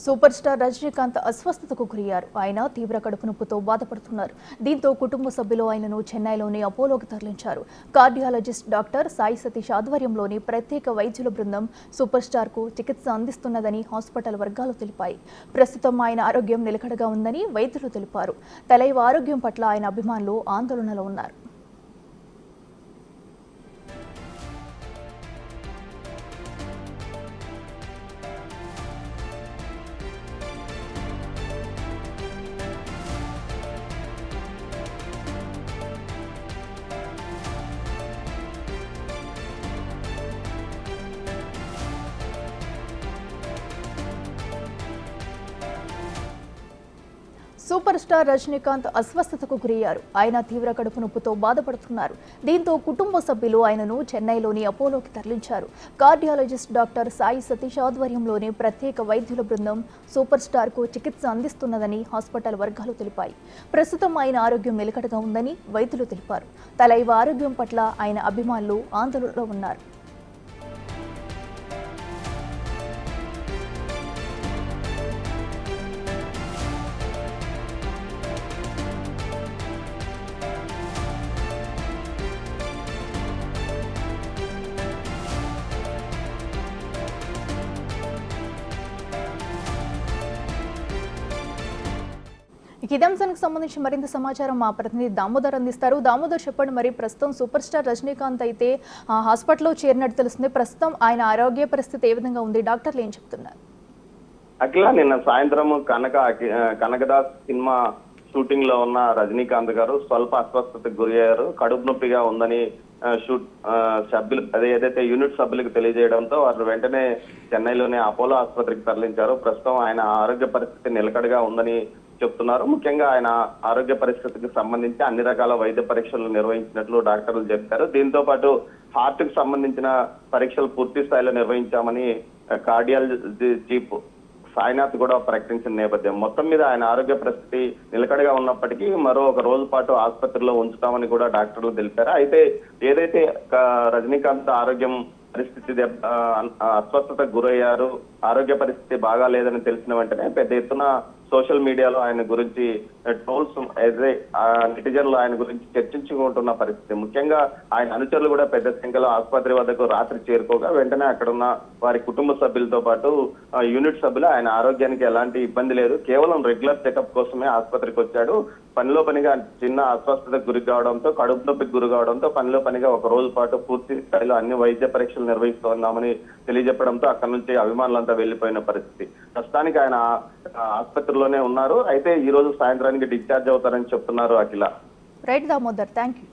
Super star Rajinikanth అస్వస్థతకు గురయ్యారు. ఆయన తీవ్ర కడుపు నొప్పితో బాధపడుతున్నారు. దీంతో కుటుంబ సభ్యులు ఆయనను చెన్నైలోని అపోలోకి తరలించారు. కార్డియాలజిస్ట్ డాక్టర్ సాయి సతీష్ ఆధ్వర్యంలోని ప్రత్యేక వైద్యుల బృందం సూపర్ స్టార్ కు చికిత్స అందిస్తున్నదని హాస్పిటల్ వర్గాలు తెలిపాయి. ప్రస్తుతం ఆయన ఆరోగ్యం నిలకడగా ఉందని వైద్యులు తెలిపారు. తలైవ ఆరోగ్యం పట్ల ఆయన అభిమానులు ఆందోళనలో ఉన్నారు. సూపర్ స్టార్ రజనీకాంత్ అస్వస్థతకు గురయ్యారు. ఆయన తీవ్ర కడుపు నొప్పితో బాధపడుతున్నారు. దీంతో కుటుంబ సభ్యులు ఆయనను చెన్నైలోని అపోలోకి తరలించారు. కార్డియాలజిస్ట్ డాక్టర్ సాయి సతీష్ ఆధ్వర్యంలోని ప్రత్యేక వైద్యుల బృందం సూపర్ స్టార్ కు చికిత్స అందిస్తున్నదని హాస్పిటల్ వర్గాలు తెలిపాయి. ప్రస్తుతం ఆయన ఆరోగ్యం నిలకడగా ఉందని వైద్యులు తెలిపారు. తలైవ ఆరోగ్యం పట్ల ఆయన అభిమానులు ఆందోళనలో ఉన్నారు. ఇదే అంశానికి సంబంధించి మరింత సమాచారం మా ప్రతినిధి దామోదర్ అందిస్తారు. దామోదర్, చెప్పండి, మరి ప్రస్తుతం సూపర్ స్టార్ రజనీకాంత్ అయితే హాస్పిటల్లో చేరినట్టు తెలుస్తుంది. ప్రస్తుతం ఆయన ఆరోగ్య పరిస్థితి ఏ విధంగా ఉంది? డాక్టర్లు ఏం చెప్తున్నారు? అఖిల, నిన్న సాయంత్రం కనకదాస్ సినిమా షూటింగ్ లో ఉన్న రజనీకాంత్ గారు స్వల్ప అస్వస్థతకు గురయ్యారు. కడుపు నొప్పిగా ఉందని సభ్యులు ఏదైతే యూనిట్ సభ్యులకు తెలియజేయడంతో వారు వెంటనే చెన్నైలోని అపోలో ఆసుపత్రికి తరలించారు. ప్రస్తుతం ఆయన ఆరోగ్య పరిస్థితి నిలకడగా ఉందని చెప్తున్నారు. ముఖ్యంగా ఆయన ఆరోగ్య పరిస్థితికి సంబంధించి అన్ని రకాల వైద్య పరీక్షలు నిర్వహించినట్లు డాక్టర్లు చెప్పారు. దీంతో పాటు హార్ట్ కు సంబంధించిన పరీక్షలు పూర్తి స్థాయిలో నిర్వహించామని కార్డియాలజీ చీఫ్ సాయినాథ్ కూడా ప్రకటించిన నేపథ్యం. మొత్తం మీద ఆయన ఆరోగ్య పరిస్థితి నిలకడగా ఉన్నప్పటికీ మరో ఒక రోజు పాటు ఆసుపత్రిలో ఉంచుతామని కూడా డాక్టర్లు తెలిపారు. అయితే ఏదైతే రజనీకాంత్ ఆరోగ్యం పరిస్థితి అస్వస్థతకు గురయ్యారు, ఆరోగ్య పరిస్థితి బాగా లేదని తెలిసిన వెంటనే పెద్ద ఎత్తున సోషల్ మీడియాలో ఆయన గురించి ట్రోల్స్ అయితే నెటిజన్లు ఆయన గురించి చర్చించుకుంటున్న పరిస్థితి. ముఖ్యంగా ఆయన అనుచరులు కూడా పెద్ద సంఖ్యలో ఆసుపత్రి వద్దకు రాత్రి చేరుకోగా వెంటనే అక్కడున్న వారి కుటుంబ సభ్యులతో పాటు యూనిట్ సభ్యులు ఆయన ఆరోగ్యానికి ఎలాంటి ఇబ్బంది లేదు, కేవలం రెగ్యులర్ చెకప్ కోసమే ఆసుపత్రికి వచ్చాడు, పనిలో పనిగా చిన్న అస్వస్థతకు గురి కావడంతో, కడుపు నొప్పికి గురి కావడంతో పనిలో పనిగా ఒక రోజు పాటు పూర్తి స్థాయిలో అన్ని వైద్య పరీక్షలు నిర్వహిస్తున్నామని తెలియజెప్పడంతో అక్కడి నుంచి అభిమానులంతా వెళ్లిపోయిన పరిస్థితి. ప్రస్తుతానికి ఆయన ఆసుపత్రిలోనే ఉన్నారు. అయితే ఈ రోజు సాయంత్రానికి డిశ్చార్జ్ అవుతారని చెప్తున్నారు. Akhila. Right Damodar, thank you.